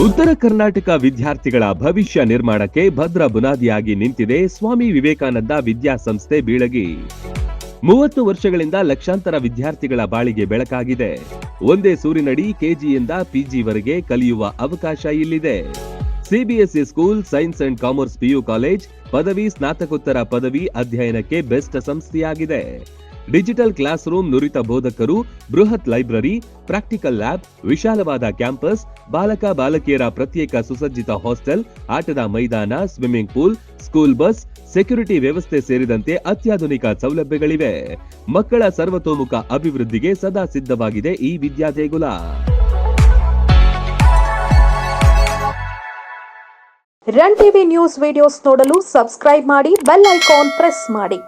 ಉತ್ತರ ಕರ್ನಾಟಕ ವಿದ್ಯಾರ್ಥಿಗಳ ಭವಿಷ್ಯ ನಿರ್ಮಾಣಕ್ಕೆ ಭದ್ರ ಬುನಾದಿಯಾಗಿ ನಿಂತಿದೆ ಸ್ವಾಮಿ ವಿವೇಕಾನಂದ ವಿದ್ಯಾಸಂಸ್ಥೆ ಬೀಳಗಿ. 30 ವರ್ಷಗಳಿಂದ ಲಕ್ಷಾಂತರ ವಿದ್ಯಾರ್ಥಿಗಳ ಬಾಳಿಗೆ ಬೆಳಕಾಗಿದೆ. ಒಂದೇ ಸೂರಿನಡಿ ಕೆಜಿಯಿಂದ ಪಿಜಿವರೆಗೆ ಕಲಿಯುವ ಅವಕಾಶ ಇಲ್ಲಿದೆ. CBSE school, science and commerce PU college, ಪದವಿ, ಸ್ನಾತಕೋತ್ತರ ಪದವಿ ಅಧ್ಯಯನಕ್ಕೆ ಬೆಸ್ಟ್ ಸಂಸ್ಥೆಯಾಗಿದೆ. ಡಿಜಿಟಲ್ ಕ್ಲಾಸ್ ರೂಮ್, ನುರಿತ ಬೋಧಕರು, ಬೃಹತ್ ಲೈಬ್ರರಿ, ಪ್ರಾಕ್ಟಿಕಲ್ ಲ್ಯಾಬ್, ವಿಶಾಲವಾದ ಕ್ಯಾಂಪಸ್, ಬಾಲಕ ಬಾಲಕಿಯರ ಪ್ರತ್ಯೇಕ ಸುಸಜ್ಜಿತ ಹಾಸ್ಟೆಲ್, ಆಟದ ಮೈದಾನ, swimming pool, school bus, security ವ್ಯವಸ್ಥೆ ಸೇರಿದಂತೆ ಅತ್ಯಾಧುನಿಕ ಸೌಲಭ್ಯಗಳಿವೆ. ಮಕ್ಕಳ ಸರ್ವತೋಮುಖ ಅಭಿವೃದ್ಧಿಗೆ ಸದಾ ಸಿದ್ಧವಾಗಿದೆ ಈ ವಿದ್ಯಾದೇಗುಲ. ರನ್ ಟಿವಿ ನ್ಯೂಸ್ ವಿಡಿಯೋಸ್ ನೋಡಲು ಸಬ್ಸ್ಕ್ರೈಬ್ ಮಾಡಿ, ಬೆಲ್ ಐಕಾನ್ ಪ್ರೆಸ್ ಮಾಡಿ.